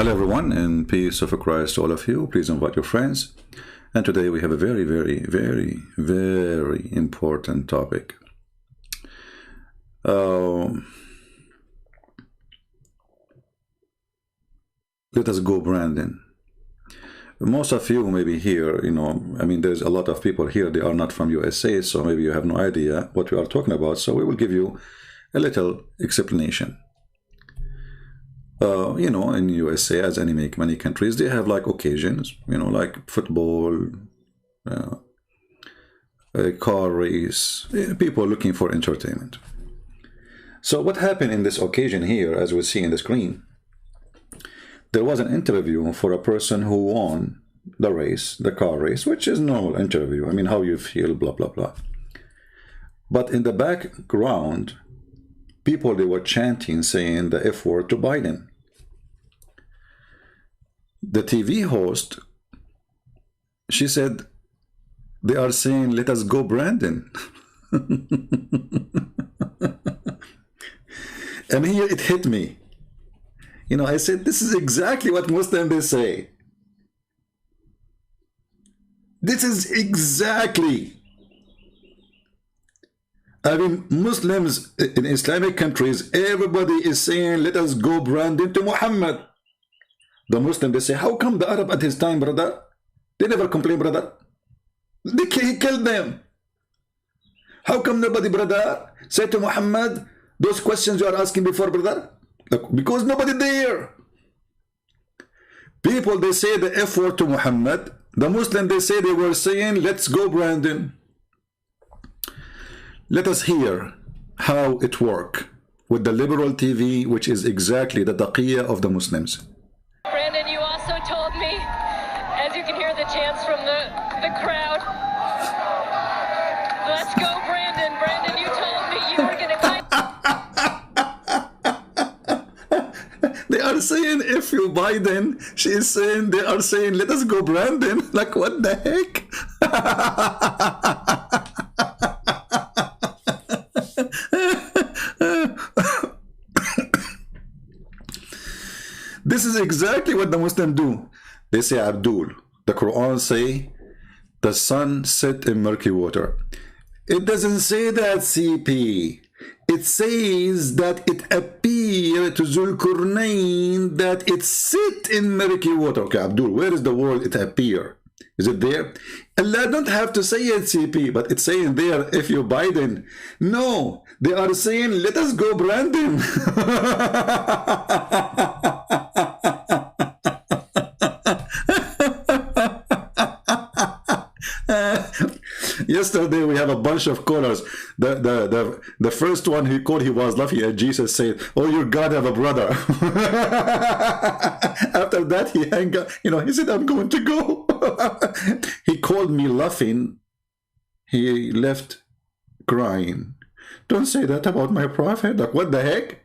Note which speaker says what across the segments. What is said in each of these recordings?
Speaker 1: Hello everyone, and peace of Christ to all of you. Please invite your friends. And today we have a very important topic. Let us go, Brandon. Most of you maybe here, there's a lot of people here, they are not from USA, so maybe you have no idea what we are talking about. So we will give you a little explanation. In USA, as in many countries, they have like occasions, like football, a car race, people looking for entertainment. So what happened in this occasion here, as we see in the screen, there was an interview for a person who won the race, the car race, which is normal interview. How you feel, blah, blah, blah. But in the background, people, they were chanting, saying the F word to Biden. The TV host, she said, they are saying, let us go, Brandon. And here it hit me. I said, this is exactly what Muslims they say. This is exactly. Muslims in Islamic countries, everybody is saying, let us go, Brandon, to Muhammad. The Muslim, they say, how come the Arab at his time, brother? They never complain, brother. He killed them. How come nobody, brother, said to Muhammad, those questions you are asking before, brother? Because nobody there. People, they say the F word to Muhammad. The Muslim, they say they were saying, let's go, Brandon. Let us hear how it works with the liberal TV, which is exactly the taqiyya of the Muslims.
Speaker 2: Brandon, you also told me, as you can hear the chants from the crowd, let's go, Brandon. Brandon, you told me you were going to
Speaker 1: They are saying, if you Biden, she is saying, they are saying, let us go, Brandon. Like, what the heck? This is exactly what the Muslims do. They say, Abdul, the Quran say, the sun set in murky water. It doesn't say that, CP. It says that it appeared to Zulkarnain that it sit in murky water. Okay, Abdul, where is the word it appear? Is it there? Allah don't have to say it, CP, but it's saying there, if you Biden. No, they are saying, let us go, Brandon. Yesterday we have a bunch of callers. The first one he called, he was laughing at Jesus, said, oh, your God have a brother. After that he hung up, he said, I'm going to go. He called me laughing. He left crying. Don't say that about my prophet. Like, what the heck?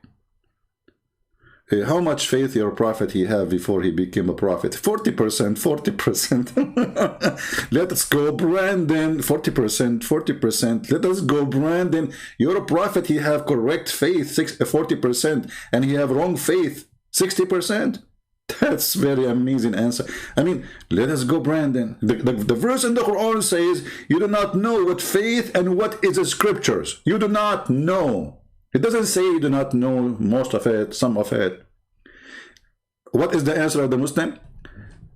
Speaker 1: How much faith your prophet he have before he became a prophet? 40%, 40%. Let us go, Brandon. 40%. Let us go, Brandon. Your prophet, he have correct faith, 40%, and he have wrong faith, 60%. That's very amazing answer. Let us go, Brandon. The verse in the Quran says, you do not know what faith and what is the scriptures. You do not know. It doesn't say you do not know most of it, some of it. What is the answer of the Muslim?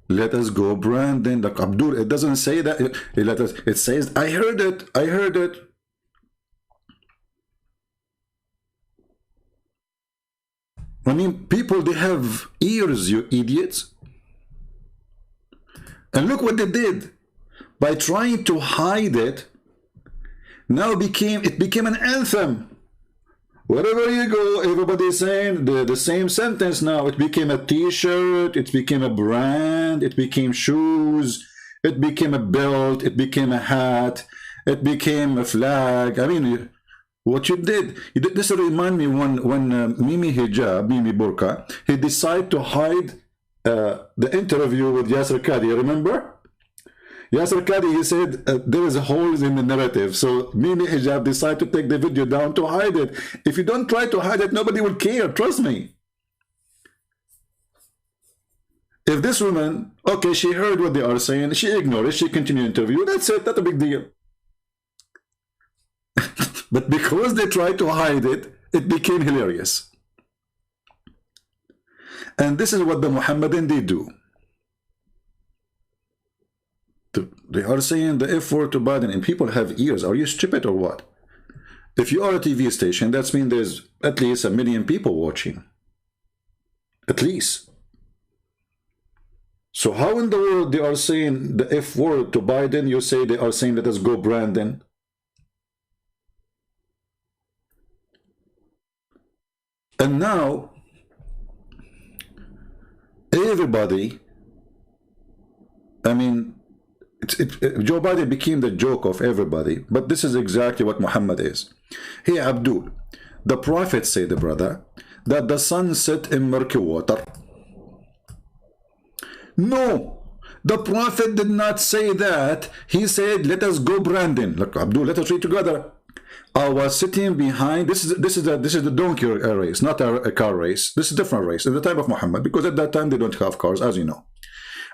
Speaker 1: Let us go, Brandon. Like Abdul, it doesn't say that. It says, I heard it. People, they have ears, you idiots. And look what they did. By trying to hide it, now it became an anthem. Wherever you go, everybody's saying the same sentence now. It became a t-shirt, it became a brand, it became shoes, it became a belt, it became a hat, it became a flag. What you did, this remind me when Mimi Burka, he decided to hide the interview with Yasser Qadi, you remember? Yasser Qadi, he said there is holes in the narrative. So Mimi Hijab decided to take the video down to hide it. If you don't try to hide it, nobody will care. Trust me. If this woman, okay, she heard what they are saying, she ignored it, she continued interview, that's it, not a big deal. But because they tried to hide it, it became hilarious. And this is what the Muhammadan they do. They are saying the F word to Biden, and people have ears. Are you stupid or what? If you are a TV station, that means there's at least 1 million people watching. At least. So how in the world they are saying the F word to Biden, you say they are saying let us go Brandon? And now, everybody, I mean, Joe Biden became the joke of everybody, but this is exactly what Muhammad is. Hey, Abdul, the Prophet said, brother, that the sun set in murky water. No, the Prophet did not say that. He said, let us go Brandon. Look, Abdul, let us read together. I was sitting behind, this is the donkey race, not a car race. This is a different race in the time of Muhammad, because at that time they don't have cars, as you know.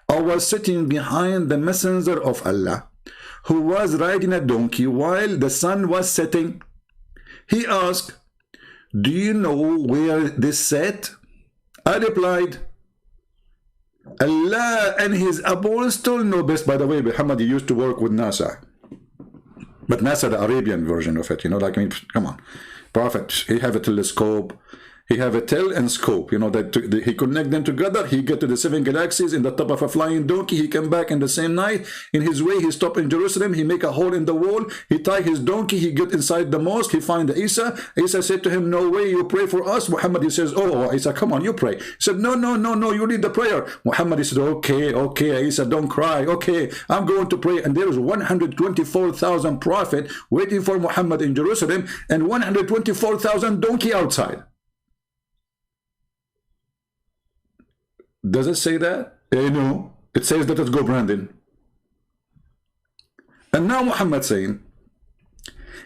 Speaker 1: I was sitting behind the messenger of Allah, who was riding a donkey while the sun was setting. He asked, do you know where this set? I replied, Allah and his apostle know best. By the way, Muhammad used to work with NASA. But NASA, the Arabian version of it, you know, like, I mean, come on. Prophet, he have a telescope, he have a tel and scope, you know, that he connect them together, he get to the 7 galaxies in the top of a flying donkey, he come back in the same night, in his way, he stop in Jerusalem, he make a hole in the wall, he tie his donkey, he get inside the mosque, he find Isa said to him, no way, you pray for us. Muhammad, he says, oh, Isa, come on, you pray. He said, no, you need the prayer. Muhammad, he said, okay, Isa, don't cry, okay, I'm going to pray. And there was 124,000 prophet waiting for Muhammad in Jerusalem, and 124,000 donkey outside. Does it say that? No. It says let us go Brandon. And now Muhammad saying,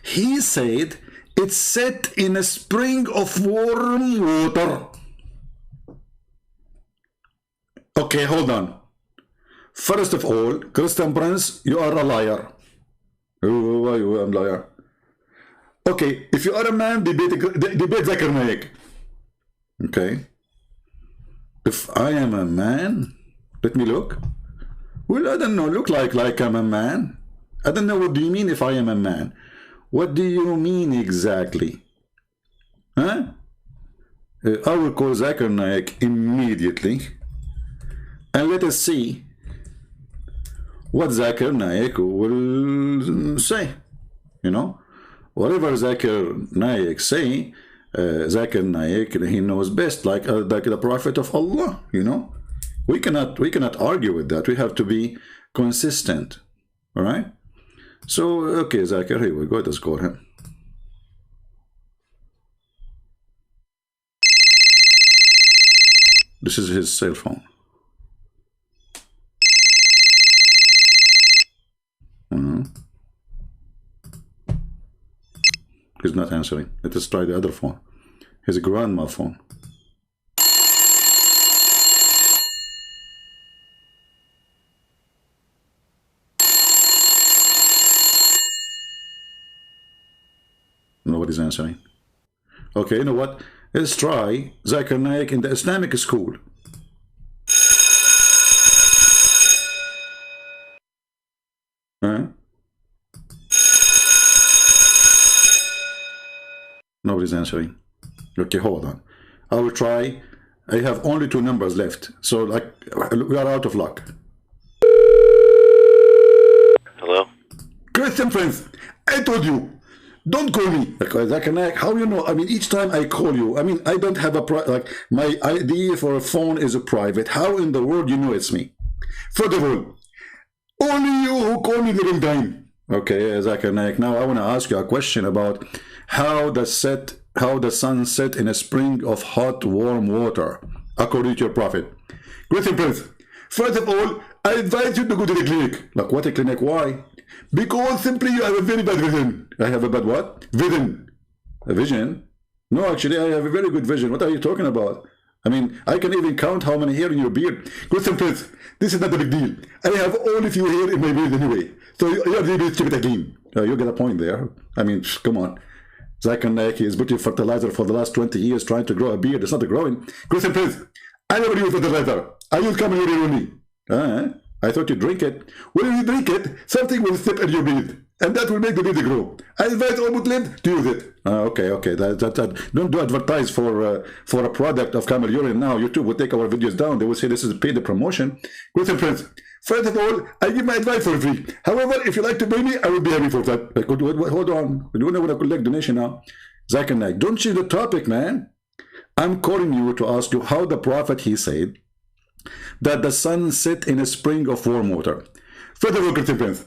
Speaker 1: he said it's set in a spring of warm water. Okay, hold on. First of all, Christian Prince, you are a liar. Why you are a liar? Okay, if you are a man, debate Zakir Naik. Okay. If I am a man, let me look. Well, I don't know, look like I'm a man. I don't know, what do you mean if I am a man? What do you mean exactly? Huh? I will call Zakir Naik immediately. And let us see what Zakir Naik will say. You know? Whatever Zakir Naik say, Zakir Naik, he knows best, like the Prophet of Allah, you know. We cannot argue with that. We have to be consistent. All right? So, okay, Zakir, here we go. Let's call him. This is his cell phone. He's not answering. Let us try the other phone. His grandma phone. Nobody's answering. Okay, you know what? Let's try Zakir Naik in the Islamic school. Nobody's answering. Okay, hold on. I will try. I have only 2 numbers left. So, like, we are out of luck.
Speaker 3: Hello?
Speaker 1: Christian friends, I told you, don't call me. Like, how you know? I mean, each time I call you, I mean, I don't have a, like, my ID for a phone is a private. How in the world you know it's me? First of all, only you who call me the wrong time. Okay, Zakir Naik. Now I want to ask you a question about how the sun set in a spring of hot, warm water, according to your prophet. Christian Prince, first of all, I advise you to go to the clinic. Like, what a clinic? Why? Because simply you have a very bad vision. I have a bad what? Vision. A vision? No, actually, I have a very good vision. What are you talking about? I mean, I can even count how many hair in your beard. Listen, Prince, this is not a big deal. I have only few hair in my beard anyway. So you're really stupid again. You get a point there. I mean, come on. Zakir Naik is putting fertilizer for the last 20 years trying to grow a beard. It's not growing. Listen, Prince, I never use fertilizer. I use common urine only. I thought you drink it. When you drink it, something will slip in your beard, and that will make the beard grow. I invite all Muslims to use it. Okay. Don't do advertise for a product of camel urine now. YouTube will take our videos down. They will say this is paid promotion. Listen, Prince. First of all, I give my advice for free. However, if you like to pay me, I will be happy for that. Hold on. We don't know what I collect donation now. Zakir Naik, don't change the topic, man. I'm calling you to ask you how the Prophet, he said that the sun set in a spring of warm water. First of all, Christian Prince,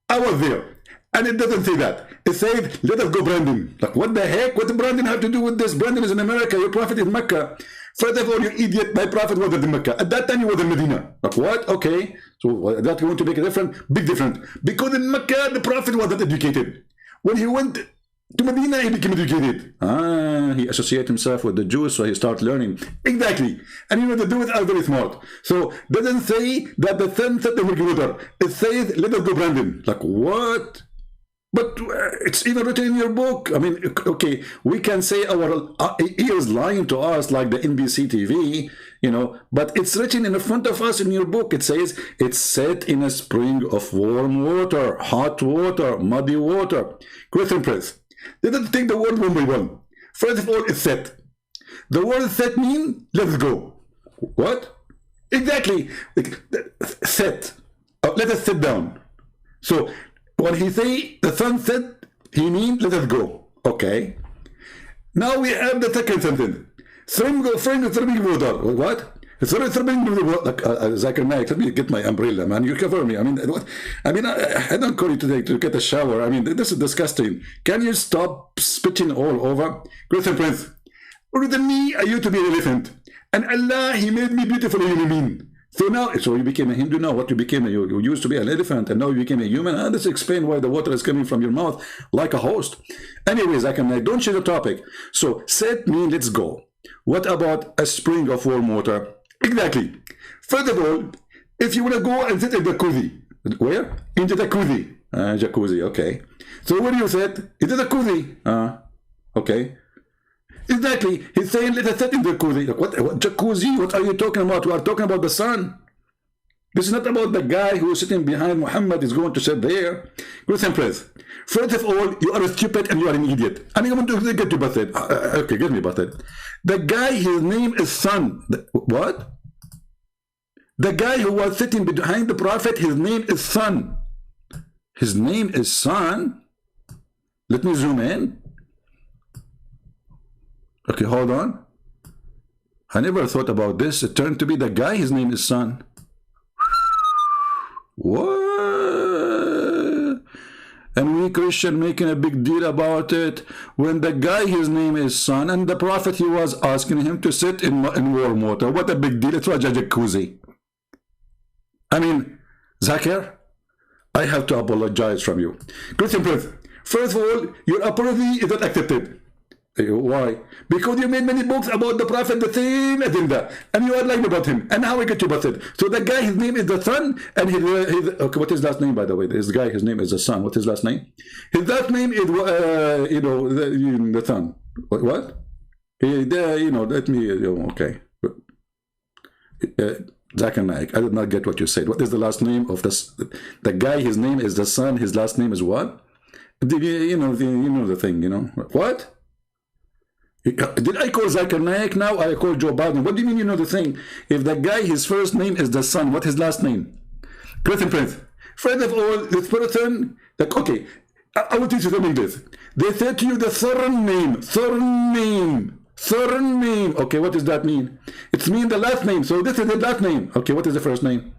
Speaker 1: I was there, and it doesn't say that. It said, let us go Brandon. Like, what the heck? What does Brandon have to do with this? Brandon is in America. Your Prophet is Mecca. First of all, you idiot, my Prophet wasn't in Mecca. At that time, he was in Medina. Like, what? Okay. So that's going to make a difference? Big difference. Because in Mecca, the Prophet wasn't educated. When he went to Medina, he became educated. He associated himself with the Jews, so he started learning. Exactly. And you know, the Jews are very smart. So, doesn't say that the sun set in water. It says, let us go Brandon. Like, what? But it's even written in your book. I mean, okay, we can say our ears lying to us like the NBC TV, you know, but it's written in front of us in your book. It says, it's set in a spring of warm water, hot water, muddy water. Question, Prince. Let's take the word one by one. First of all, it's set. The word set means, let's go. What? Exactly. Set. Let us sit down. So, when he say the sun set, he means let us go. Okay. Now we have the second sentence. Thrilling water. What? Thrilling water. Zakir Naik, let me get my umbrella, man. You cover me. I mean, what? I mean, I don't call you today to get a shower. I mean, this is disgusting. Can you stop spitting all over? Christian Prince, other than me, I used to be an elephant. And Allah, he made me beautiful human being. So now, so you became a Hindu now. What you became? You used to be an elephant, and now you became a human. And this explains why the water is coming from your mouth like a host. Anyways, don't change the topic. So, set means let's go. What about a spring of warm water? Exactly. First of all, if you want to go and sit in the jacuzzi, where? In the jacuzzi. Jacuzzi, okay. So what do you said? It's a jacuzzi. Okay. Exactly. He's saying, let us sit in the jacuzzi. What jacuzzi? What are you talking about? We are talking about the sun. This is not about the guy who is sitting behind Muhammad is going to sit there. Listen, Prince. First of all, you are stupid and you are an idiot. I mean, I want to get you busted. Okay, get me busted. The guy, his name is Sun. What? The guy who was sitting behind the Prophet, his name is Sun. His name is Sun. Let me zoom in. Okay, hold on. I never thought about this. It turned to be the guy, his name is Sun. What? And we Christian making a big deal about it when the guy, his name is Sun, and the Prophet, he was asking him to sit in warm water. What a big deal. It's a jacuzzi. I mean, Zakir, I have to apologize from you. Christian Prince, first of all, your apology is not accepted. Why? Because you made many books about the Prophet, the same agenda, and you are lying about him. And now I get you busted. So the guy, his name is the Sun, and his okay, what is his last name, by the way? This guy, his name is the Sun. What's his last name? His last name is you know, the Sun. What? You know, let me. Okay. Zakir Naik, I did not get what you said. What is the last name of this? The guy, his name is the Sun. His last name is what? You know the thing. You know what? Did I call Zakir Naik now? I call Joe Biden. What do you mean you know the thing? If the guy, his first name is the Sun, what his last name? Christian Prince. First of all, this person, like, okay, I will teach you something this. They said to you the Thorn name. Okay, what does that mean? It means the last name. So this is the last name. Okay, what is the first name?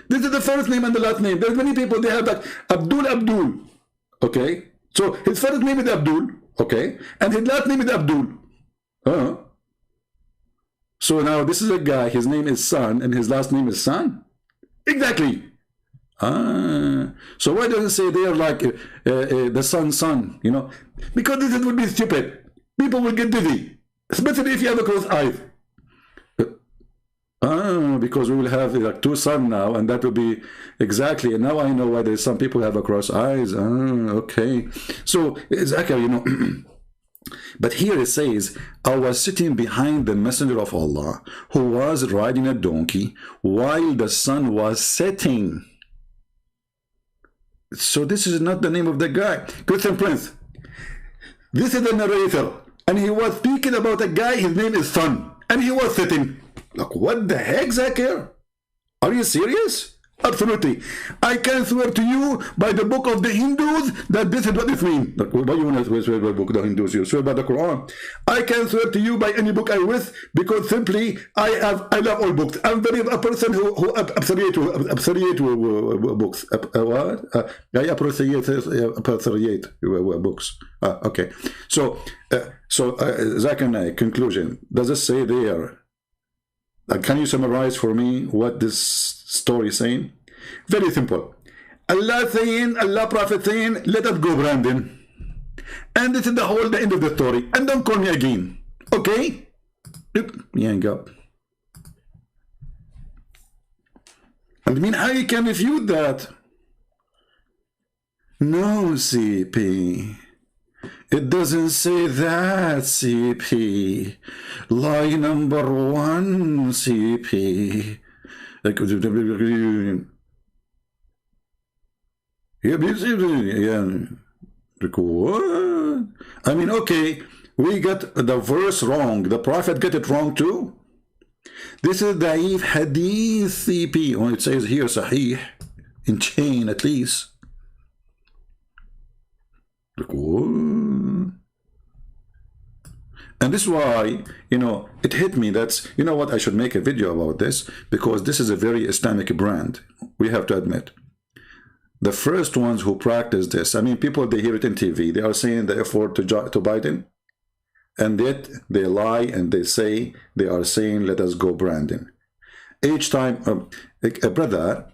Speaker 1: This is the first name and the last name. There's many people, they have like Abdul. Okay, so his first name is Abdul. Okay, and his last name is Abdul. So now this is a guy, his name is Sun, and his last name is Sun? Exactly. So why doesn't it say they are like the sun, you know? Because this would be stupid. People will get dizzy, especially if you have a closed eye. Ah, because we will have like two sons now, and that will be exactly. And now I know why there's some people have across eyes. Ah, okay. So Zachary, you know, but here it says, I was sitting behind the messenger of Allah, who was riding a donkey while the sun was setting. So this is not the name of the guy. Christian Prince, this is the narrator, and he was speaking about a guy, his name is Sun, and he was sitting. Like, what the heck, Zakir? Are you serious? Absolutely. I can swear to you by the book of the Hindus that this is what it means. Like, why do you want to swear by the book of the Hindus? You swear by the Quran. I can swear to you by any book I wish, because simply I love all books. I'm very a person who appreciate books. What? I appreciate books. Okay. So Zach and I, conclusion. Does it say there? Can you summarize for me what this story is saying? Very simple. Allah saying, Allah Prophet saying, let us go, Brandon. And this is the end of the story. And don't call me again. Okay? Hang up. I mean, how you can refute that? No, CP. It doesn't say that, CP. Lie number one, CP. Yeah. What? I mean, okay, we got the verse wrong. The Prophet got it wrong too. This is Da'if Hadith, CP. Well, it says here Sahih, in chain at least. And this is why, you know, it hit me. That's, you know what, I should make a video about this, because this is a very Islamic brand, we have to admit. The first ones who practice this, I mean, people, they hear it in TV, they are saying the effort to Biden, and yet they lie and they say, they are saying, let us go, Brandon. Each time, brother,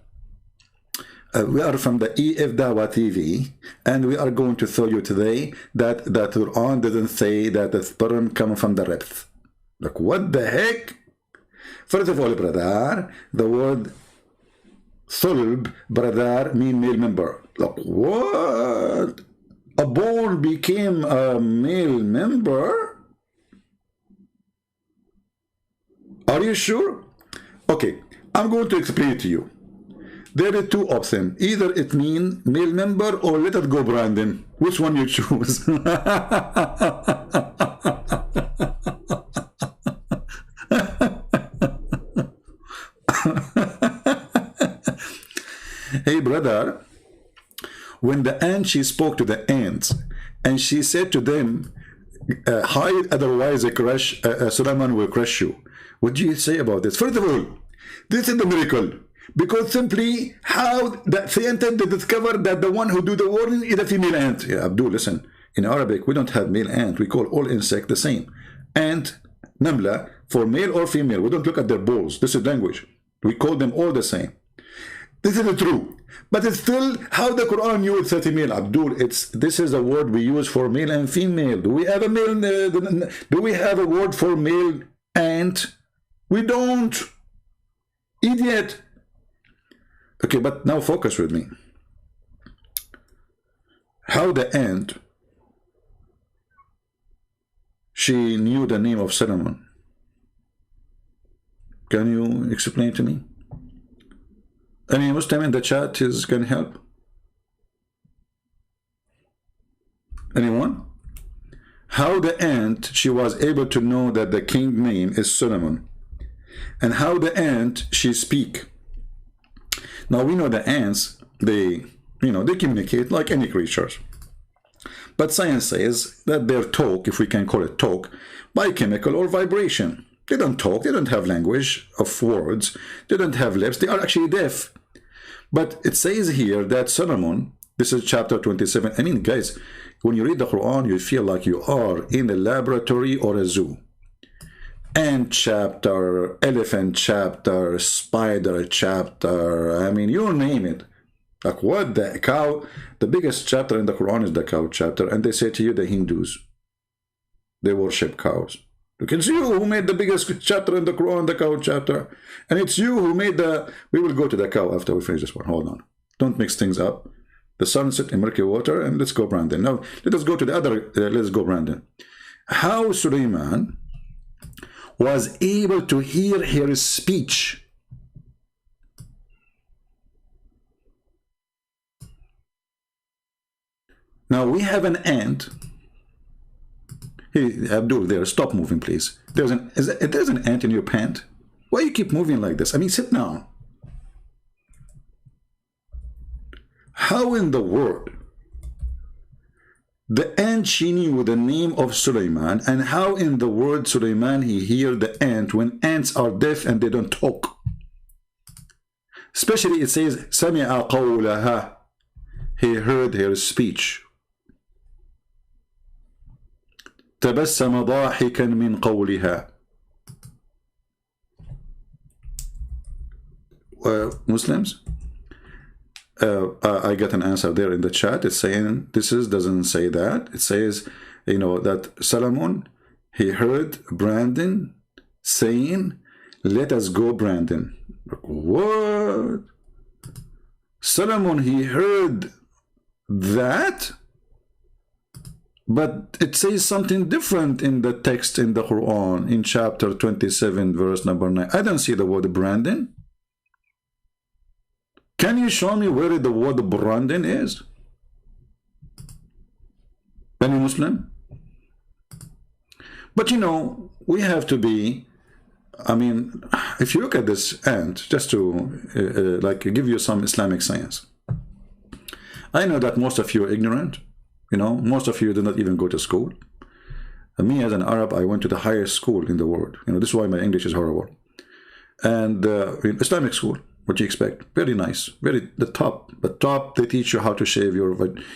Speaker 1: we are from the EF Dawa TV, and we are going to show you today that the Quran doesn't say that the sperm comes from the ribs. Like, what the heck? First of all, brother, the word sulb, brother, mean male member. Like, what? A ball became a male member? Are you sure? Okay, I'm going to explain it to you. There are two options. Either it means male member or let it go, Brandon. Which one you choose? Hey, brother, when the ant, she spoke to the ants, and she said to them, hide, otherwise Solomon will crush you. What do you say about this? First of all, this is the miracle. Because simply how the scientists discovered that the one who do the warning is a female ant. Yeah, Abdul, listen. In Arabic, we don't have male ant. We call all insects the same. Ant, namla, for male or female. We don't look at their balls. This is language. We call them all the same. This is true. But it's still how the Quran used 30 male. Abdul, this is a word we use for male and female. Do we have a male? Do we have a word for male ant? We don't. Idiot. Okay, but now focus with me. How the ant, she knew the name of Solomon. Can you explain to me? Any Muslim in the chat can help? Anyone? How the ant, she was able to know that the king name is Solomon. And how the ant, she speak. Now we know the ants, they communicate like any creatures. But science says that their talk, if we can call it talk, by chemical or vibration. They don't talk, they don't have language of words, they don't have lips, they are actually deaf. But it says here that Solomon, this is chapter 27. I mean, guys, when you read the Quran, you feel like you are in a laboratory or a zoo. Ant chapter, elephant chapter, spider chapter, I mean, you name it. Like, what the cow? The biggest chapter in the Quran is the cow chapter, and they say to you, the Hindus, they worship cows. Look, it's you who made the biggest chapter in the Quran, the cow chapter. And it's you who made the... We will go to the cow after we finish this one. Hold on. Don't mix things up. The sunset in murky water, and let's go, Brandon. Now, let us go to the other... let's go, Brandon. How Suleiman was able to hear her speech. Now, we have an ant. Hey, Abdul, there, stop moving, please. There's an ant in your pant. Why you keep moving like this? I mean, sit down. How in the world the ant, she knew the name of Suleiman, and how in the word Suleiman he hear the ant when ants are deaf and they don't talk? Especially it says, سَمِعَ قَوْلَهَا. He heard her speech. تبسم ضاحكا من قولها. Muslims, I get an answer there in the chat. It's saying doesn't say that. It says, you know, that Solomon, he heard Brandon saying, "Let us go, Brandon." What? Solomon, he heard that? But it says something different in the text in the Quran, in chapter 27, verse number 9. I don't see the word Brandon. Can you show me where the word Brandon is? Any Muslim? But you know, we have to be, I mean, if you look at this ant, just to like give you some Islamic science. I know that most of you are ignorant. You know, most of you do not even go to school. And me as an Arab, I went to the highest school in the world. You know, this is why my English is horrible. And Islamic school, what do you expect? Very nice, very the top. They teach you how to shave your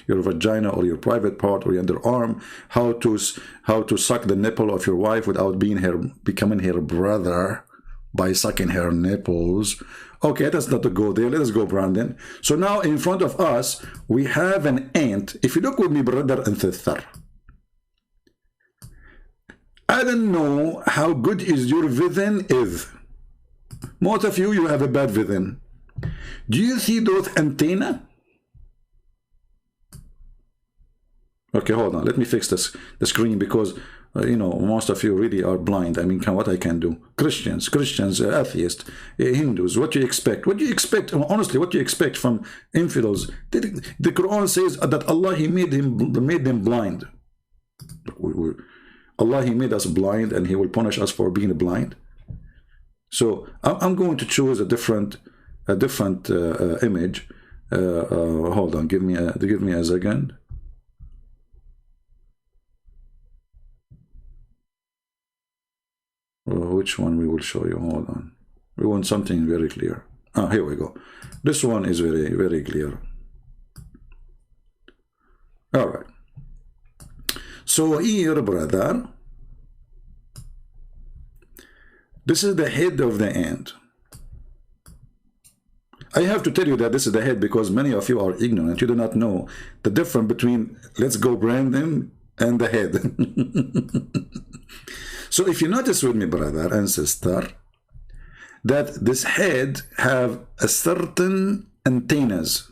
Speaker 1: vagina or your private part or your underarm, how to suck the nipple of your wife without becoming her brother by sucking her nipples. Okay, let's not go there. Let us go, Brandon. So now in front of us, we have an ant. If you look with me, brother and sister, I don't know how good is your vision is. Most of you have a bad vision. Do you see those antenna? Okay, hold on. Let me fix the screen because you know, most of you really are blind. I mean, what I can do? Christians, atheists, Hindus. What do you expect? What do you expect? Honestly, what do you expect from infidels? The Quran says that Allah, He made them blind. Allah, He made us blind, and He will punish us for being blind. So I'm going to choose a different image. Hold on. Give me a second. Which one we will show you? Hold on. We want something very clear. Ah, here we go. This one is very, very clear. All right. So here, brother, this is the head of the ant. I have to tell you that this is the head because many of you are ignorant. You do not know the difference between let's go Brandon and the head. So if you notice with me, brother and sister, that this head have a certain antennas.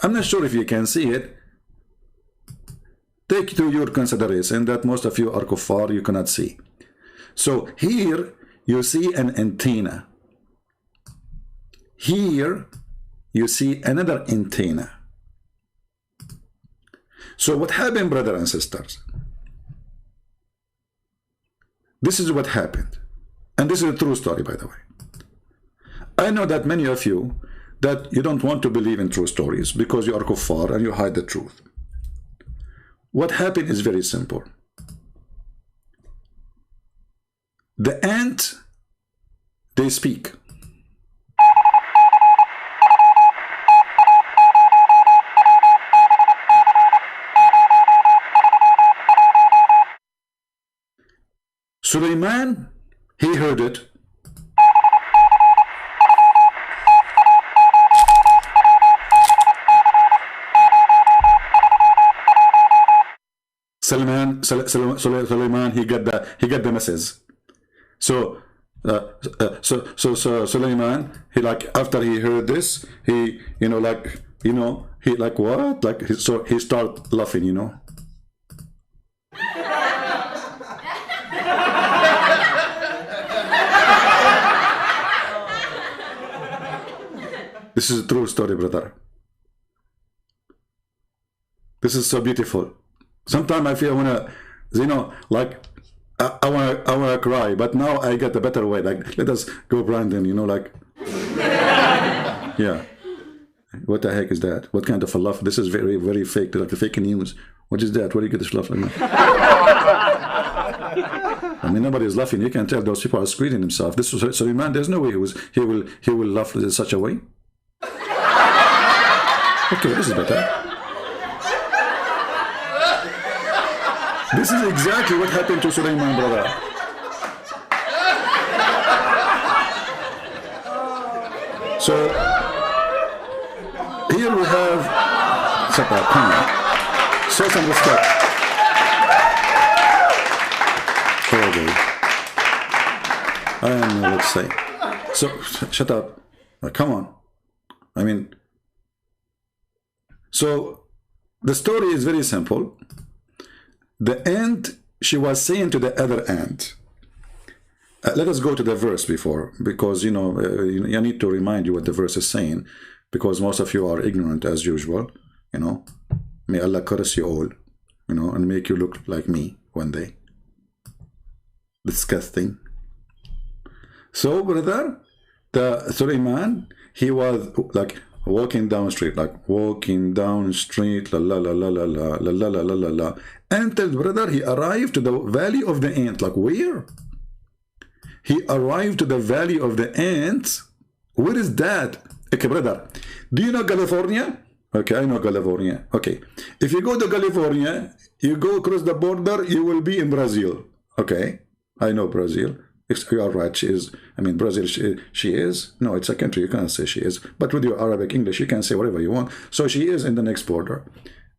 Speaker 1: I'm not sure if you can see it. Take to your consideration that most of you are kuffar, you cannot see. So here you see an antenna. Here you see another antenna. So what happened, brother and sisters? This is what happened. And this is a true story, by the way. I know that many of you, that you don't want to believe in true stories because you are kuffar and you hide the truth. What happened is very simple. The ant, they speak. Suleiman, he heard it. Suleiman, he got the message. So Suleiman, he like after he heard this, he he like what, like so he start laughing. This is a true story, brother. This is so beautiful. Sometimes I feel like I wanna cry, but now I get a better way. Like, let us go, Brandon. Like, yeah. What the heck is that? What kind of a laugh? This is very, very fake. Like the fake news. What is that? Where do you get this laugh like that? I mean, nobody is laughing. You can tell those people are screening themselves. This was Suleiman. There's no way he will laugh in such a way. Okay, this is better. This is exactly what happened to Suleiman, brother. So here we have shut up, come on. Show some respect. Okay. I don't know what to say. So shut up. Come on. I mean, so the story is very simple. The ant, she was saying to the other ant. Let us go to the verse before, because I need to remind you what the verse is saying, because most of you are ignorant as usual. May Allah curse you all, and make you look like me one day. Disgusting. So, brother, the Suleiman, he was like walking down street, la la la la la la la la la la la. Until, brother, he arrived to the valley of the ant. Like, where? He arrived to the valley of the ants. Where is that? Okay, brother, do you know California? Okay, I know California. Okay, if you go to California, you go across the border, you will be in Brazil. Okay, I know Brazil. You are right, she is. I mean, Brazil, she is. No, it's a country, you can't say she is. But with your Arabic English, you can say whatever you want. So she is in the next border.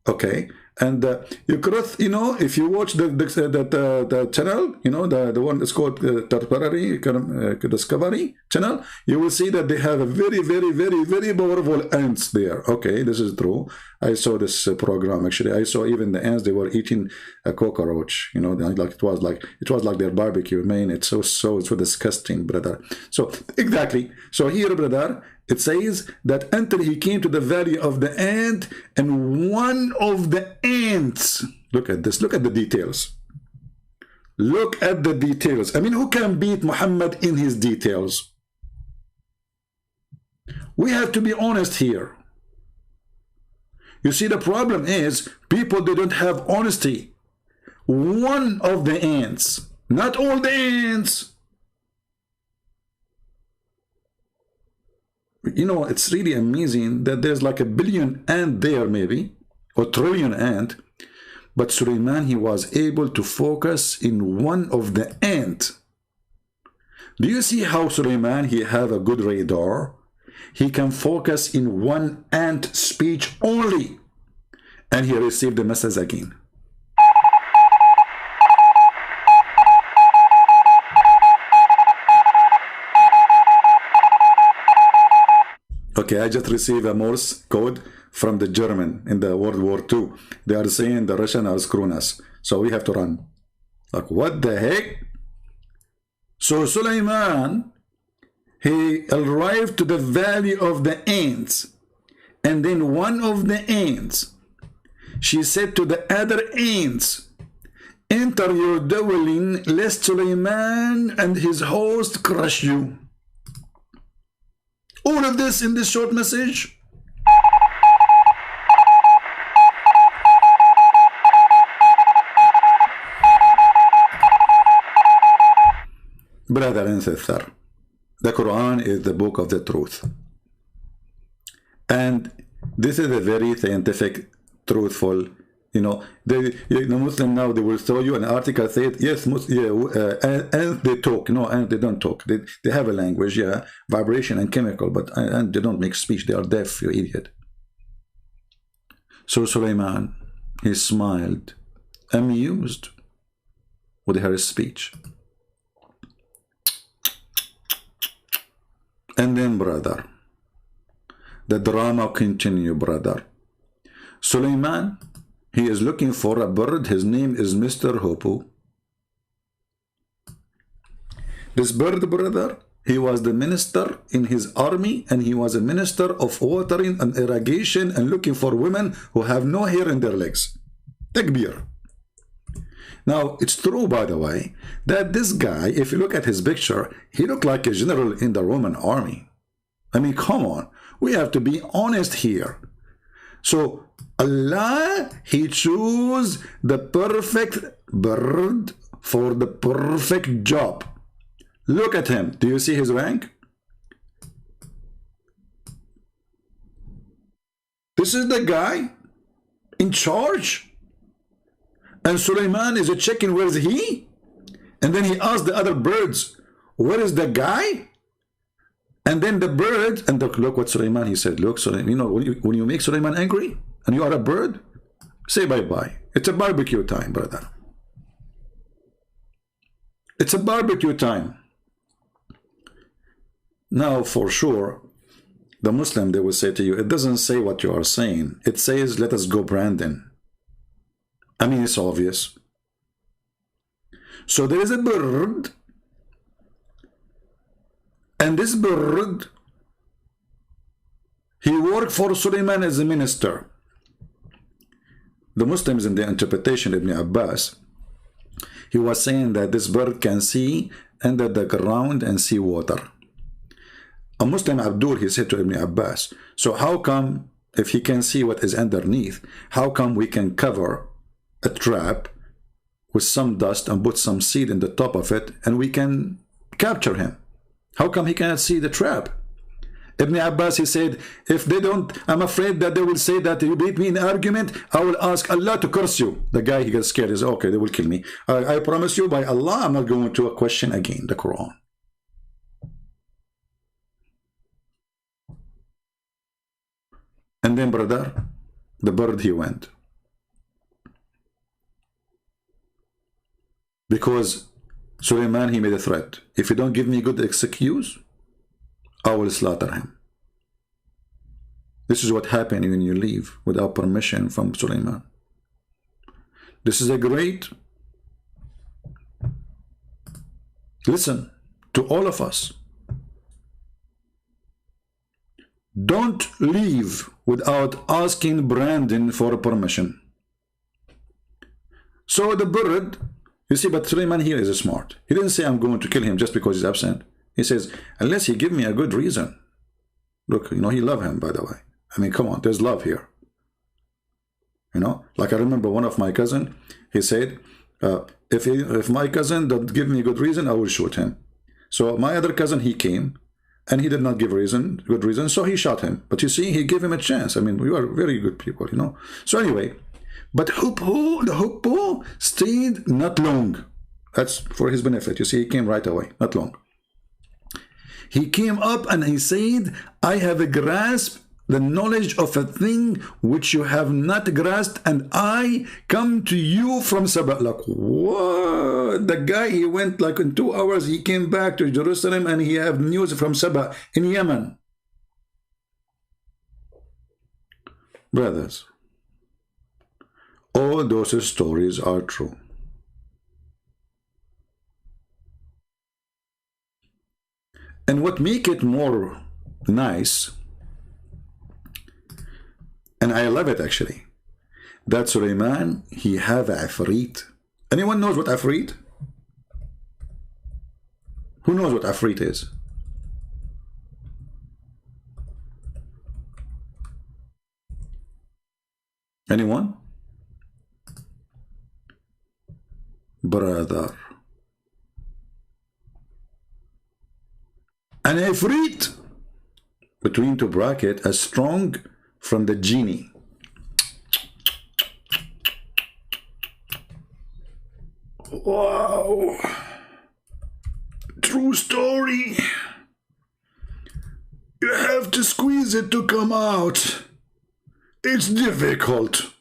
Speaker 1: Okay, and you cross, if you watch the channel, the one that's called Temporary Discovery channel, you will see that they have a very, very, very, very powerful ants there. Okay, this is true. I saw this program actually. I saw even the ants, they were eating a cockroach. Like it was like their barbecue. Man, it's so disgusting, brother. So exactly. So here, brother, it says that until he came to the valley of the ant, and one of the ants, look at this, look at the details. Look at the details. I mean, who can beat Muhammad in his details? We have to be honest here. You see, the problem is people, they don't have honesty. One of the ants, not all the ants. It's really amazing that there's like 1 billion ant there, maybe, or trillion ant, but Suleiman, he was able to focus in one of the ant. Do you see how Suleiman, he have a good radar? He can focus in one ant speech only, and he received the message again. Okay, I just received a Morse code from the German in the World War II. They are saying the Russian are screwing us, so we have to run. Like, what the heck? So Suleiman, he arrived to the valley of the ants, and then one of the ants, she said to the other ants, enter your dwelling, lest Suleiman and his host crush you. All of this in this short message. Brother and sister, the Quran is the book of the truth. And this is a very scientific, truthful, the Muslim now, they will show you an article said, yes, and they talk. No, and they don't talk. They have a language, yeah, vibration and chemical, but and they don't make speech. They are deaf, you idiot. So Suleiman, he smiled amused with her speech. And then, brother, the drama continue, brother. Suleiman, he is looking for a bird. His name is Mr. Hoopoe. This bird, brother, he was the minister in his army, and he was a minister of watering and irrigation and looking for women who have no hair in their legs. Takbir. Now, it's true, by the way, that this guy, if you look at his picture, he looked like a general in the Roman army. I mean, come on. We have to be honest here. So, Allah, he chose the perfect bird for the perfect job. Look at him. Do you see his rank? This is the guy in charge. And Suleiman is checking where is he? And then he asked the other birds, where is the guy? And then the bird, and look what Suleiman, he said, look, Suleiman, you know, when you make Suleiman angry and you are a bird, say bye-bye. It's a barbecue time, brother. It's a barbecue time. Now, for sure, the Muslim, they will say to you, it doesn't say what you are saying. It says, let us go, Brandon. I mean, it's obvious. So there is a bird, and this bird, he worked for Suleiman as a minister. The Muslims, in the interpretation of Ibn Abbas, he was saying that this bird can see under the ground and see water. A Muslim Abdul, he said to Ibn Abbas, so how come, if he can see what is underneath, how come we can cover a trap with some dust and put some seed in the top of it and we can capture him? How come he cannot see the trap? Ibn Abbas, he said, if they don't, I'm afraid that they will say that you beat me in argument, I will ask Allah to curse you. The guy, he gets scared. He says, okay, they will kill me. I promise you by Allah, I'm not going to question again the Quran. And then, brother, the bird, he went. Because Suleiman, he made a threat. If you don't give me good excuse, I will slaughter him. This is what happened when you leave without permission from Suleiman. This is a great... Listen to all of us. Don't leave without asking Brandon for permission. So the bird, you see, but Suleiman here is smart. He didn't say I'm going to kill him just because he's absent. He says, unless he give me a good reason. Look, you know, he love him, by the way. I mean, come on, there's love here. You know, like I remember one of my cousin, he said, if my cousin don't give me a good reason, I will shoot him. So my other cousin, he came, and he did not give good reason, so he shot him. But you see, he gave him a chance. I mean, we are very good people, you know. So anyway, but the Hoopoe stayed not long. That's for his benefit. You see, he came right away, not long. He came up and he said, I have a grasp the knowledge of a thing which you have not grasped, and I come to you from Saba. Like, what? The guy, he went like in 2 hours, he came back to Jerusalem and he have news from Saba in Yemen. Brothers, all those stories are true. And what make it more nice, and I love it actually, that Suleiman, he have Afrit. Anyone knows what Afrit? Who knows what Afrit is? Anyone? Brother. An Afrit, between two brackets, as strong from the genie. Wow. True story. You have to squeeze it to come out. It's difficult.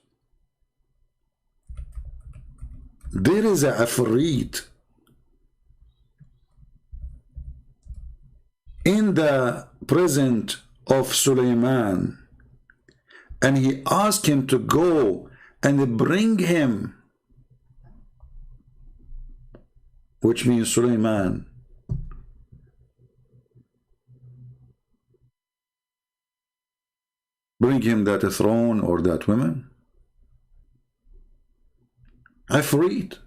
Speaker 1: There is a Afrit in the presence of Suleiman, and he asked him to go and bring him, which means Suleiman, bring him that throne or that woman. Afrit.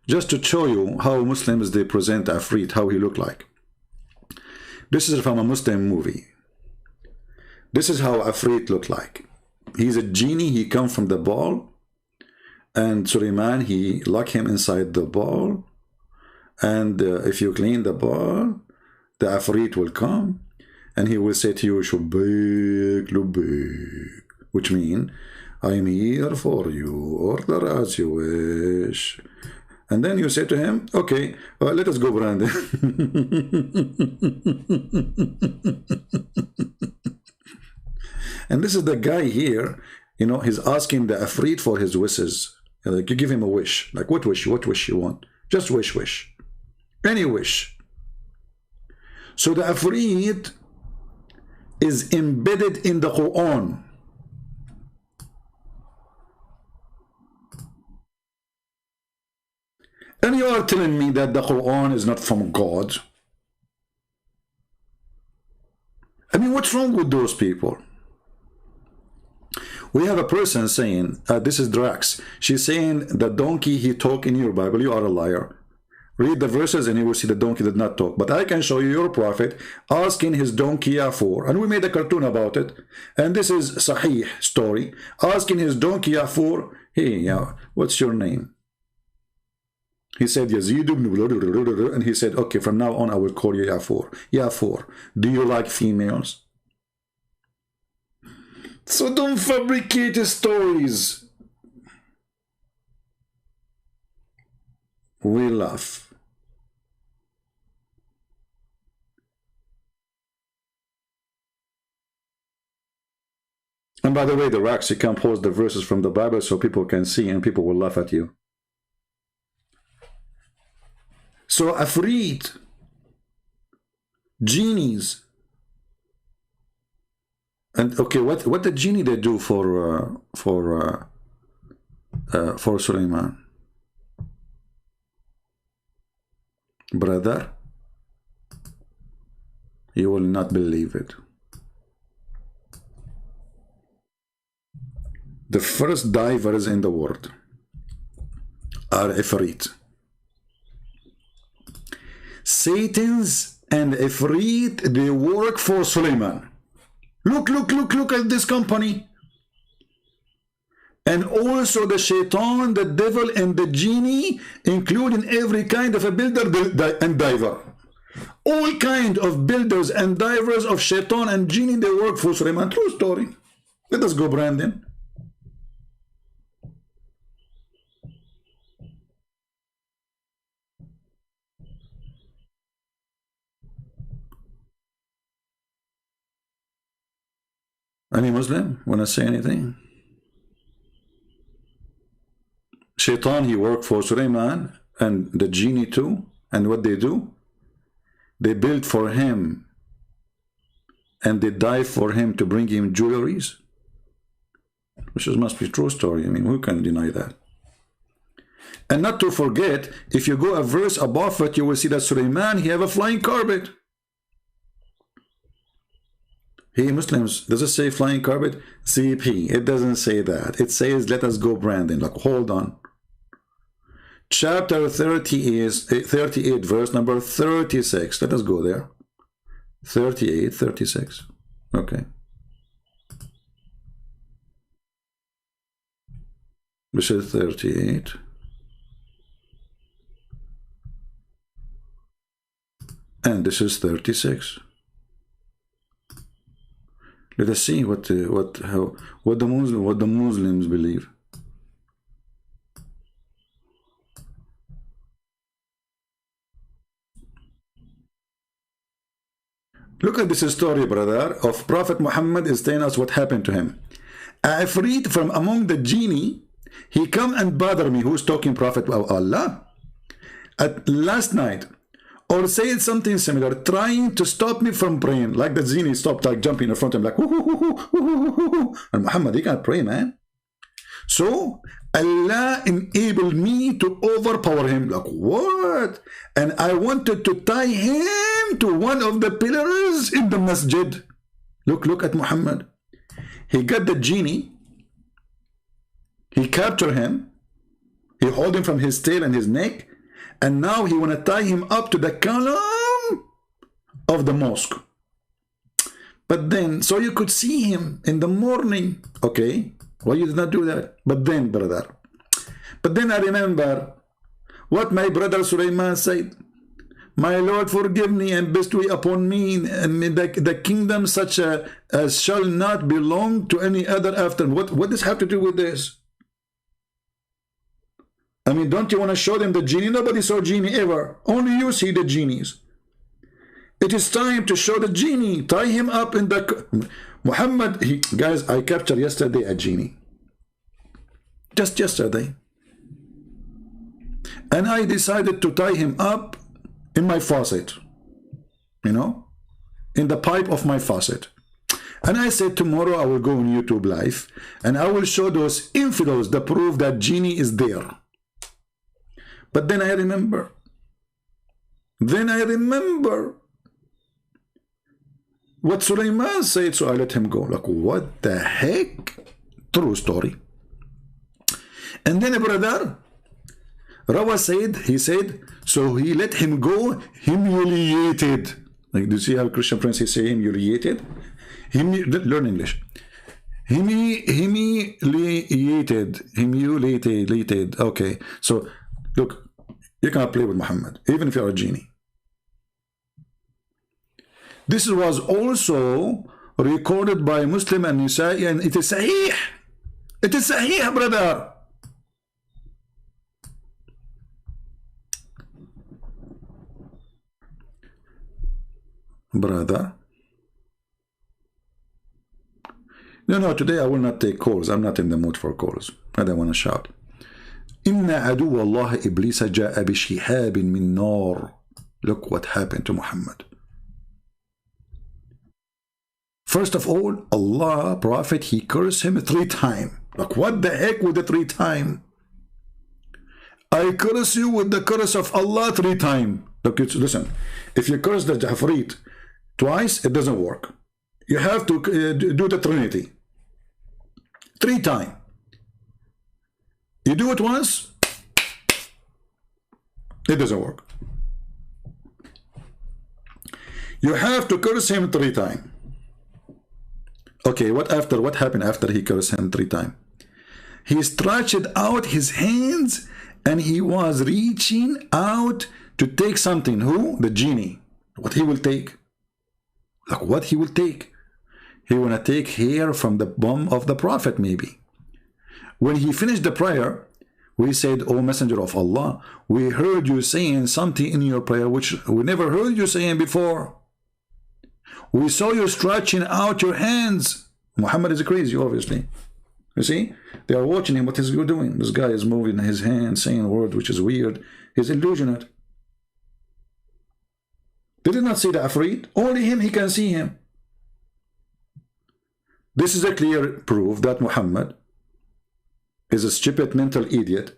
Speaker 1: Just to show you how Muslims they present Afrit, how he look like. This is from a Muslim movie. This is how Afrit look like. He's a genie, he come from the ball, and Suleiman, he lock him inside the ball, and if you clean the ball, the Afrit will come, and he will say to you, Shubik Lubik, which means, I am here for you, order as you wish. And then you say to him, okay, let us go, Brandon. And this is the guy here, you know, he's asking the Afrit for his wishes. Like, you give him a wish. Like, what wish you want? Just wish. Any wish. So the Afrit is embedded in the Quran. And you are telling me that the Quran is not from God? I mean, what's wrong with those people? We have a person saying, this is Drax. She's saying, the donkey he talk in your Bible, you are a liar. Read the verses and you will see the donkey did not talk. But I can show you your prophet asking his donkey for, and we made a cartoon about it. And this is Sahih story. Asking his donkey for, hey, what's your name? He said, Yazid ibn, and he said, okay, from now on I will call you Yafour. Yafour, do you like females? So don't fabricate stories. We laugh. And by the way, the Racks, you can post the verses from the Bible so people can see and people will laugh at you. So Afrit, genies, and okay, what the genie they do for Suleiman? Brother, you will not believe it. The first divers in the world are Ifrit. Satans and Ifrit, they work for Suleiman. Look at this company. And also the shaitan, the devil, and the genie, including every kind of a builder and diver. All kind of builders and divers of shaitan and genie, they work for Suleiman. True story. Let us go, Brandon. Any Muslim want to say anything? Shaitan, he worked for Suleiman and the genie too. And what they do? They build for him and they dive for him to bring him jewelries. Which must be a true story. I mean, who can deny that? And not to forget, if you go a verse above it, you will see that Suleiman, he have a flying carpet. Hey Muslims, does it say flying carpet? CP, it doesn't say that. It says, let us go, Brandon. Like, hold on. Chapter 30 is 38, verse number 36. Let us go there. 38, 36. Okay. This is 38. And this is 36. Let us see what the Muslims believe. Look at this story, brother, of Prophet Muhammad is telling us what happened to him. Ifrit from among the genie, he come and bother me. Who's talking? Prophet of Allah. At last night, or said something similar, trying to stop me from praying. Like the genie stopped, like jumping in front of him, like, and Muhammad, he can't pray, man. So Allah enabled me to overpower him. Like, what? And I wanted to tie him to one of the pillars in the masjid. Look at Muhammad. He got the genie. He captured him. He hold him from his tail and his neck. And now he want to tie him up to the column of the mosque. But then, so you could see him in the morning. Okay. Why you did not do that? But then, brother. But then I remember what my brother Sulaiman said. My Lord, forgive me and bestow upon me and the kingdom such as shall not belong to any other after. What does have to do with this? I mean, don't you want to show them the genie? Nobody saw genie ever. Only you see the genies. It is time to show the genie. Tie him up in the... Muhammad, guys, I captured yesterday a genie. Just yesterday. And I decided to tie him up in my faucet. You know? In the pipe of my faucet. And I said, tomorrow I will go on YouTube Live and I will show those infidels the proof that genie is there. But then I remember. What Sulaiman said, so I let him go. Like, what the heck? True story. And then a brother, Rawa said, he said, so he let him go humiliated. Like, do you see how Christian friends say humiliated? Learn English. Humiliated. Okay. So, look, you cannot play with Muhammad, even if you are a genie. This was also recorded by Muslim and Nisa'i, and it is sahih. It is sahih, brother. No, today I will not take calls. I'm not in the mood for calls. I don't want to shout. إن عدو الله إبليس جاء بشهاب من نار. Look what happened to Muhammad. First of all, Allah, Prophet, he cursed him 3 times. Like, what the heck with the 3 times? I curse you with the curse of Allah 3 times. Look, listen, if you curse the Jafrit twice, it doesn't work. You have to do the Trinity 3 times. You do it once, it doesn't work. You have to curse him 3 times. Okay, what happened after he cursed him 3 times? He stretched out his hands and he was reaching out to take something. Who? The genie. What he will take? Like, what he will take? He will take hair from the bum of the Prophet, maybe. When he finished the prayer, we said, O Messenger of Allah, we heard you saying something in your prayer which we never heard you saying before. We saw you stretching out your hands. Muhammad is crazy, obviously. You see? They are watching him. What is he doing? This guy is moving his hands, saying words which is weird. He's illusionate. They did not see the Afrit. Only him, he can see him. This is a clear proof that Muhammad is a stupid mental idiot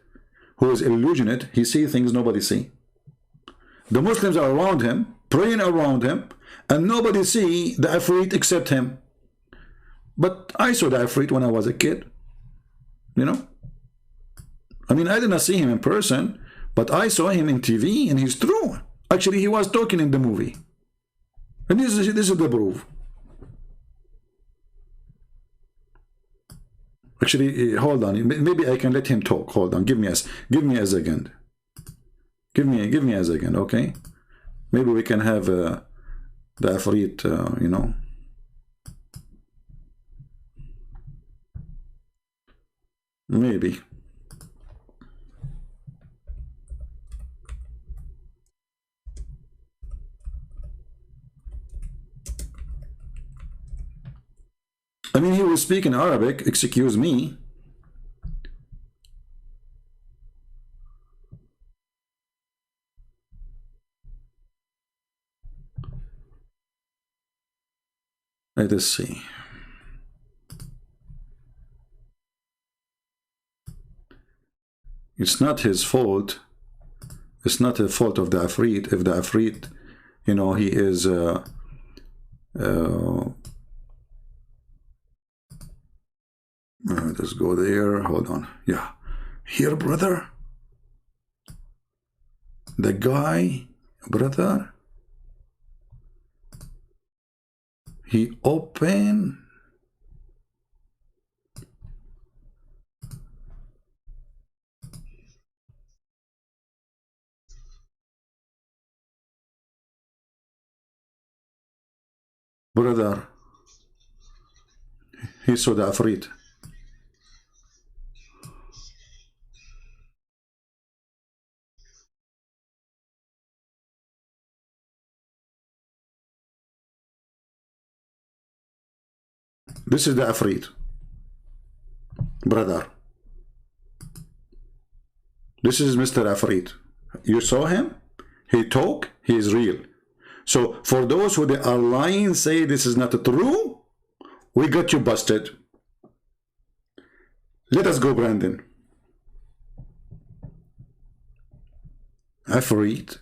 Speaker 1: who is illusionate. He sees things nobody see. The Muslims are around him, praying around him, and nobody see the Afrit except him. But I saw the Afrit when I was a kid. You know? I mean, I did not see him in person, but I saw him in TV, and he's true. Actually, he was talking in the movie. And this is the proof. Actually, hold on. Maybe I can let him talk. Hold on. Give me a second. Give me a second, okay? Maybe we can have the Afrit, you know. Maybe. I mean, he will speak in Arabic, excuse me. Let us see. It's not his fault. It's not the fault of the Afrit. If the Afrit, you know, he is let's go there. Hold on. Yeah. Here, brother. The guy, brother, he opened brother. He saw the Afrit. This is the Afrit, brother. This is Mr. Afrit. You saw him? He talk, he is real. So for those who they are lying, say this is not true, we got you busted. Let us go, Brandon. Afrit.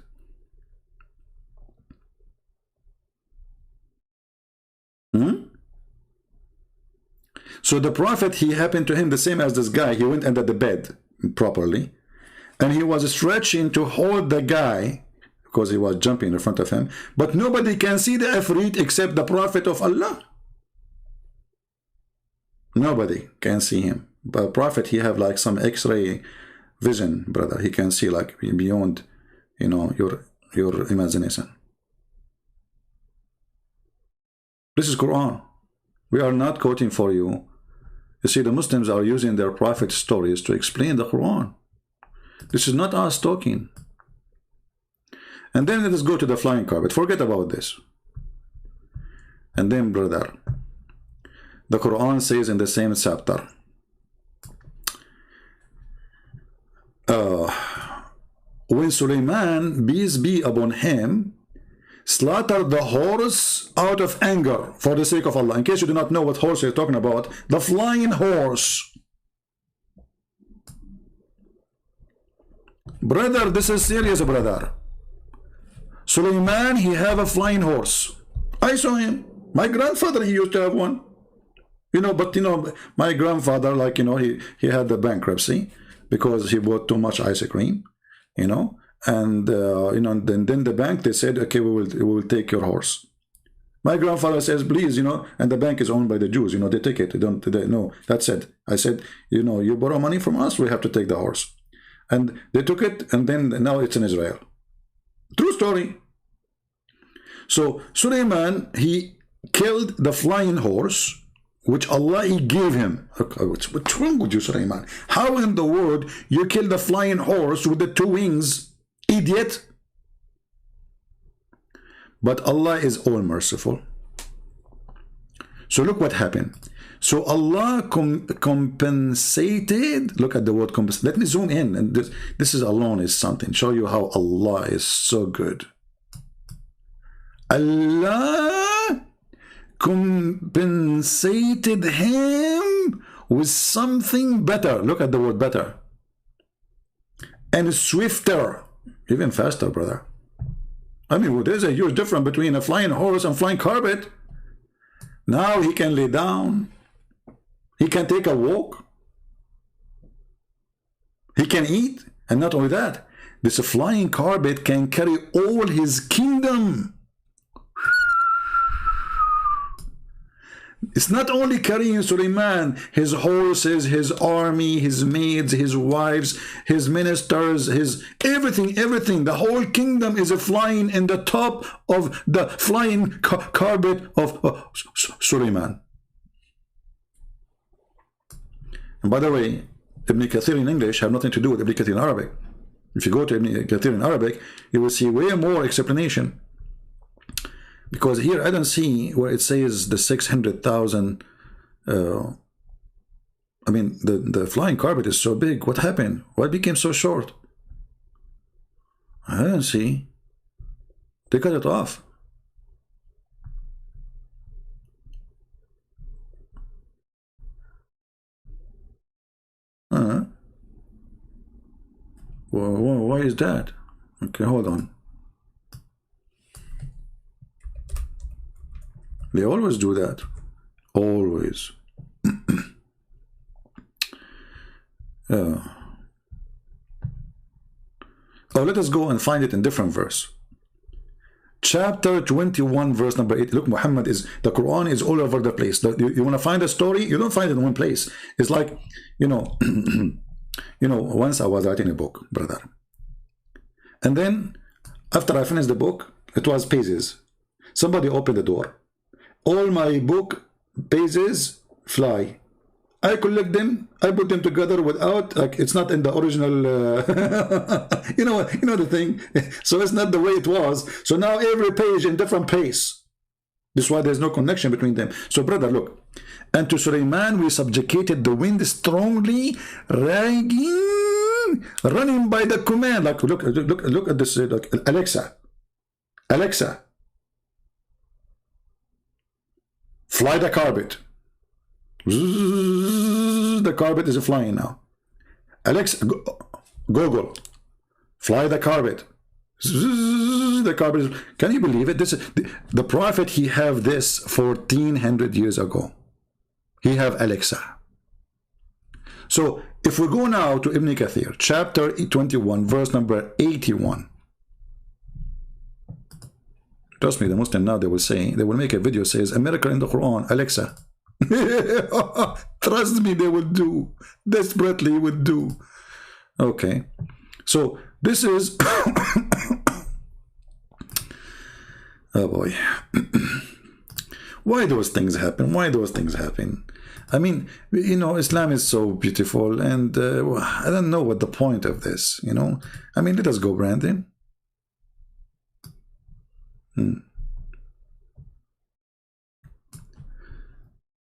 Speaker 1: So the Prophet, he happened to him the same as this guy. He went under the bed properly, and he was stretching to hold the guy because he was jumping in front of him. But nobody can see the Afrit except the Prophet of Allah. Nobody can see him. But Prophet, he have like some X-ray vision, brother. He can see like beyond, you know, your imagination. This is Quran. We are not quoting for you. You see, the Muslims are using their prophet stories to explain the Quran. This is not us talking. And then let us go to the flying carpet. Forget about this. And then, brother, the Quran says in the same chapter, when Suleiman, peace be upon him, slaughtered the horse out of anger for the sake of Allah. In case you do not know what horse you're talking about, the flying horse. Brother, this is serious, brother. Suleiman, he have a flying horse. I saw him. My grandfather, he used to have one. You know, but you know, my grandfather, like, you know, he had the bankruptcy because he bought too much ice cream, you know. And you know, then the bank, they said, okay, we will take your horse. My grandfather says, please, you know, and the bank is owned by the Jews, you know, they take it. No, that's it. I said, you know, you borrow money from us, we have to take the horse. And they took it, and then now it's in Israel. True story. So Suleiman, he killed the flying horse, which Allah, he gave him. What's wrong with you, Suleiman? How in the world you kill the flying horse with the two wings? Idiot. But Allah is all merciful. So look what happened. So Allah compensated. Look at the word compensate. Let me zoom in, and this is alone is something. Show you how Allah is so good. Allah compensated him with something better. Look at the word better. And swifter. Even faster, brother. I mean, there's a huge difference between a flying horse and flying carpet. Now he can lay down. He can take a walk. He can eat. And not only that, this flying carpet can carry all his kingdom. It's not only carrying Suleiman, his horses, his army, his maids, his wives, his ministers, his everything. The whole kingdom is flying in the top of the flying carpet of Suleiman. And by the way, Ibn Kathir in English have nothing to do with Ibn Kathir in Arabic. If you go to Ibn Kathir in Arabic, you will see way more explanation. Because here I don't see where it says the 600,000 I mean, the flying carpet is so big. What happened? Why it became so short? I don't see. They cut it off. Why is that? Okay, hold on. They always do that. Always. Oh, let us go and find it in different verse. Chapter 21, verse number 8. Look, Muhammad is, the Quran is all over the place. You want to find a story, you don't find it in one place. It's like, you know, once I was writing a book, brother. And then, after I finished the book, it was pages. Somebody opened the door. All my book pages fly. I collect them, I put them together without, like, it's not in the original, you know the thing. So it's not the way it was. So now every page in different pace. This is why there's no connection between them. So brother, look. And to Sulaiman we subjugated the wind strongly, running by the command. Like, look at this, like, Alexa, fly the carpet. The carpet is flying now. Alexa, Google, fly the carpet. The carpet is, can you believe it? This is the Prophet. He have this 1400 years ago. He have Alexa. So if we go now to Ibn Kathir, chapter 21, verse number 81. Trust me, the Muslim now, they will say, they will make a video says a miracle in the Quran, Alexa. Trust me, they would do. Desperately would do. Okay. So this is oh boy. Why those things happen? Why those things happen? I mean, you know, Islam is so beautiful, and I don't know what the point of this, you know. I mean, let us go, Brandon.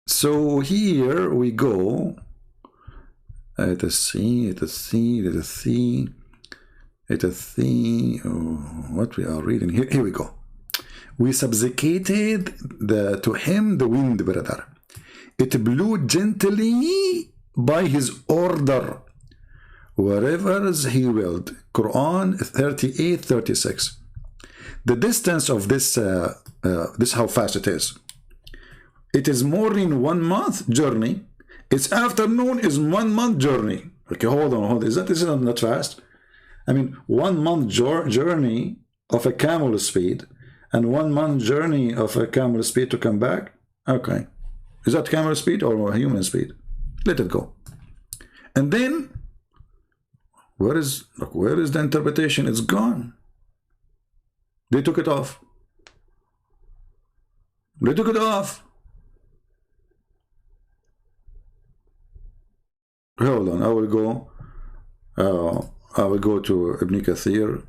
Speaker 1: So here we go. Let us see. What we are reading here. Here we go. We subjugated to him the wind, brother. It blew gently by his order, wherever he willed. Quran 38:36. The distance of this, this how fast it is. It is morning 1 month journey. Its afternoon is 1 month journey. Okay, hold on. This is not fast. I mean, 1 month journey of a camel speed and 1 month journey of a camel speed to come back. Okay, is that camel speed or human speed? Let it go. And then where is the interpretation? It's gone. They took it off. They took it off. Hold on, I will go to Ibn Kathir.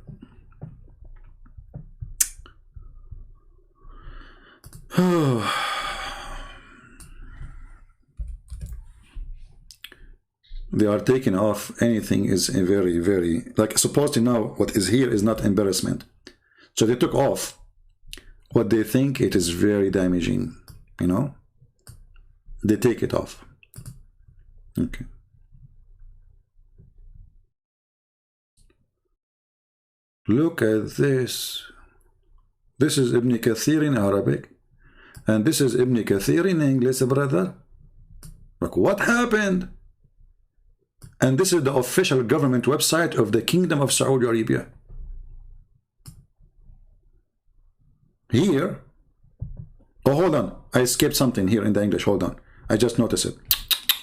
Speaker 1: They are taking off anything is a very, very, like, supposedly now what is here is not embarrassment. So they took off what they think it is very damaging, you know. They take it off. Okay. Look at this. This is Ibn Kathir in Arabic, and this is Ibn Kathir in English, brother. Look what happened. And this is the official government website of the Kingdom of Saudi Arabia. Here. Oh, hold on. I skipped something here in the English. Hold on. I just noticed it.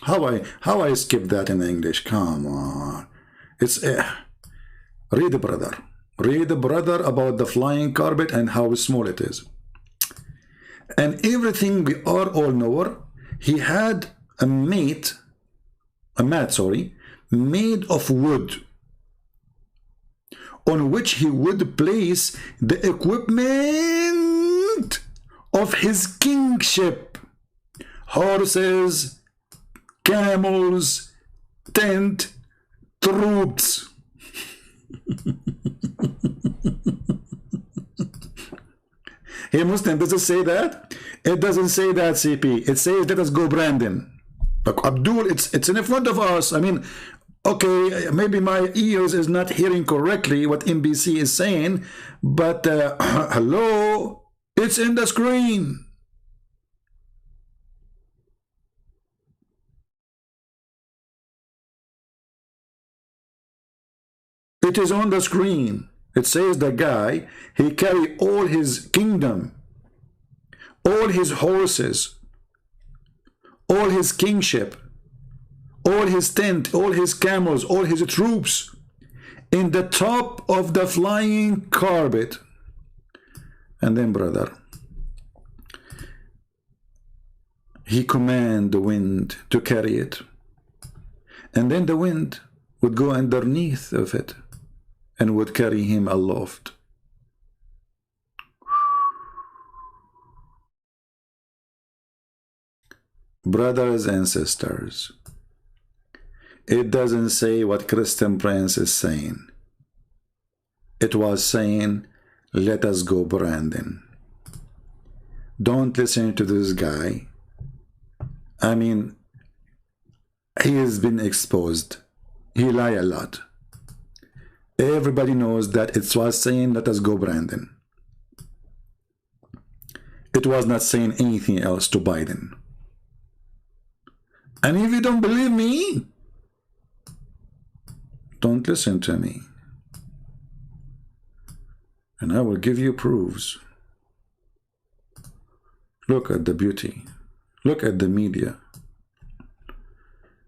Speaker 1: How I skipped that in the English? Come on. It's read, brother. Read, brother, about the flying carpet and how small it is. And everything we are all know. He had a mat, made of wood, on which he would place the equipment of his kingship. horses, camels, tent, troops. Hey Muslim, does it say that? It doesn't say that, CP. It says, let us go, Brandon. But Abdul, it's in front of us. I mean, okay, maybe my ears is not hearing correctly what NBC is saying, but hello, it's in the screen. It is on the screen. It says the guy, he carry all his kingdom, all his horses, all his kingship, all his tent, all his camels, all his troops in the top of the flying carpet. And then, brother, he command the wind to carry it. And then the wind would go underneath of it and would carry him aloft. Brothers and sisters, it doesn't say what Christian Prince is saying. It was saying, let us go, Brandon. Don't listen to this guy. I mean, he has been exposed. He lied a lot. Everybody knows that it was saying, let us go, Brandon. It was not saying anything else to Biden. And if you don't believe me, don't listen to me. And I will give you proofs. Look at the beauty. Look at the media.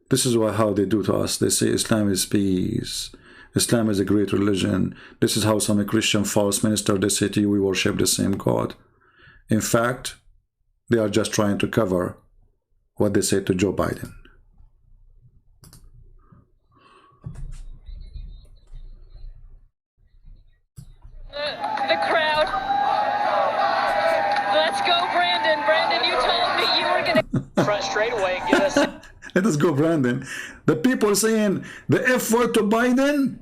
Speaker 1: This is how they do to us. They say Islam is peace. Islam is a great religion. This is how some Christian false minister, they say to you, we worship the same God. In fact, they are just trying to cover what they say to Joe Biden.
Speaker 2: The crowd. Let's go, Brandon. Brandon, you told me you were going to front straight away and get us.
Speaker 1: Let us go, Brandon. The people saying the F word to Biden,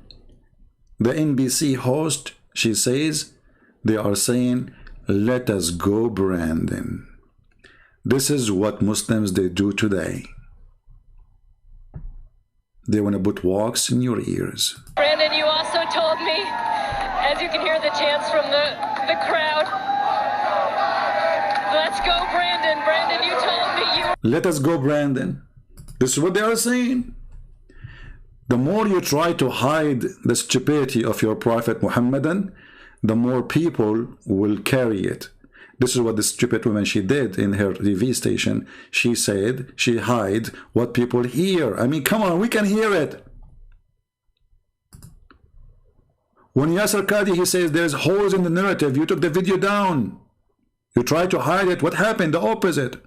Speaker 1: the NBC host, she says, they are saying, let us go, Brandon. This is what Muslims, they do today. They want to put wax in your ears.
Speaker 2: Brandon, you also told me, as you can hear the chants from the crowd, let's go, Brandon. Brandon, you told me you were...
Speaker 1: Let us go, Brandon. This is what they are saying. The more you try to hide the stupidity of your Prophet Muhammadan, the more people will carry it. This is what the stupid woman, she did in her TV station. She said she hide what people hear. I mean, come on, we can hear it. When Yasser Qadi, he says there's holes in the narrative, you took the video down. You tried to hide it. What happened? The opposite.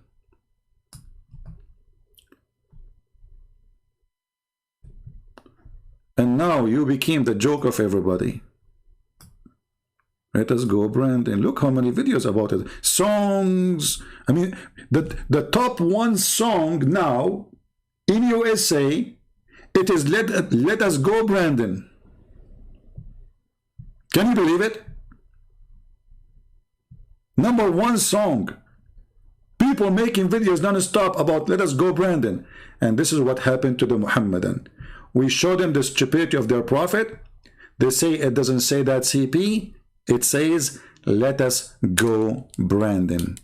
Speaker 1: And now you became the joke of everybody. Let us go, Brandon. Look how many videos about it. Songs. I mean, the top one song now in USA, it is Let Us Go, Brandon. Can you believe it? Number one song. People making videos non-stop about Let Us Go, Brandon. And this is what happened to the Muhammadan. We showed them the stupidity of their prophet. They say it doesn't say that, CP. It says, let us go, Brandon.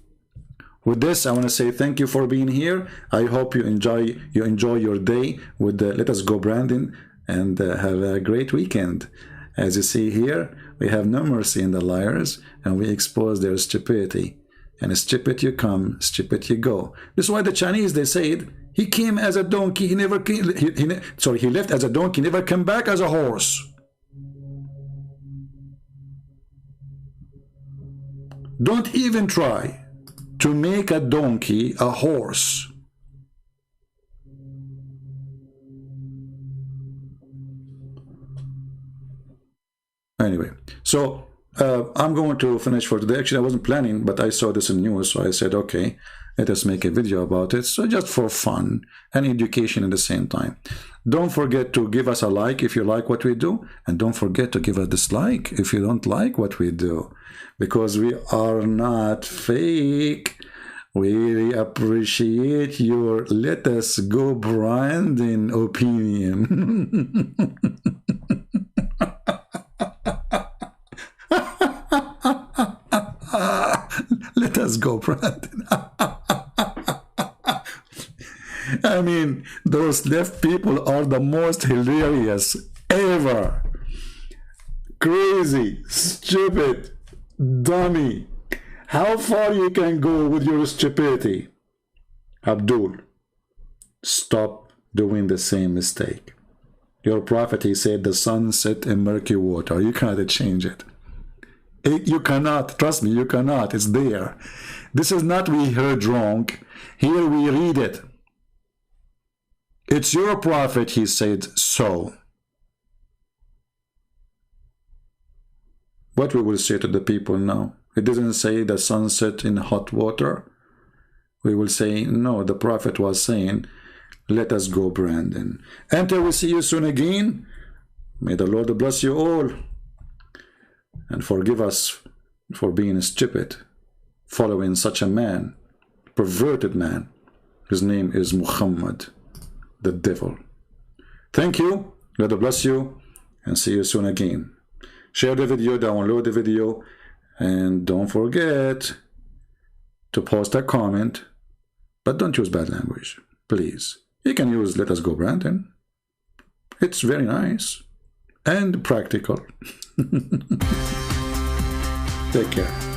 Speaker 1: With this, I want to say thank you for being here. I hope you enjoy your day with the Let Us Go, Brandon, and have a great weekend. As you see here, we have no mercy in the liars, and we expose their stupidity. And stupid you come, stupid you go. This is why the Chinese, they said, he came as a donkey, he never came, he left as a donkey, never came back as a horse. Don't even try to make a donkey a horse. Anyway, so I'm going to finish for today. Actually, I wasn't planning, but I saw this in news, so I said, okay, let us make a video about it. So just for fun and education at the same time. Don't forget to give us a like if you like what we do, and don't forget to give a dislike if you don't like what we do, because we are not fake. We really appreciate your let us go Brandon opinion. Let us go Brandon. I mean, those left people are the most hilarious ever. Crazy, stupid, dummy. How far you can go with your stupidity? Abdul, stop doing the same mistake. Your prophet, he said, the sun set in murky water. You cannot change it. You cannot. Trust me, you cannot. It's there. This is not we heard wrong. Here we read it. It's your prophet, he said so. What we will say to the people now? It doesn't say the sunset in hot water. We will say, no, the prophet was saying, let us go, Brandon. Until we see you soon again, may the Lord bless you all and forgive us for being stupid, following such a man, perverted man. His name is Muhammad, the devil. Thank you. God bless you and see you soon again. Share the video, download the video, and don't forget to post a comment, but don't use bad language, please. You can use let us go Brandon. It's very nice and practical. Take care.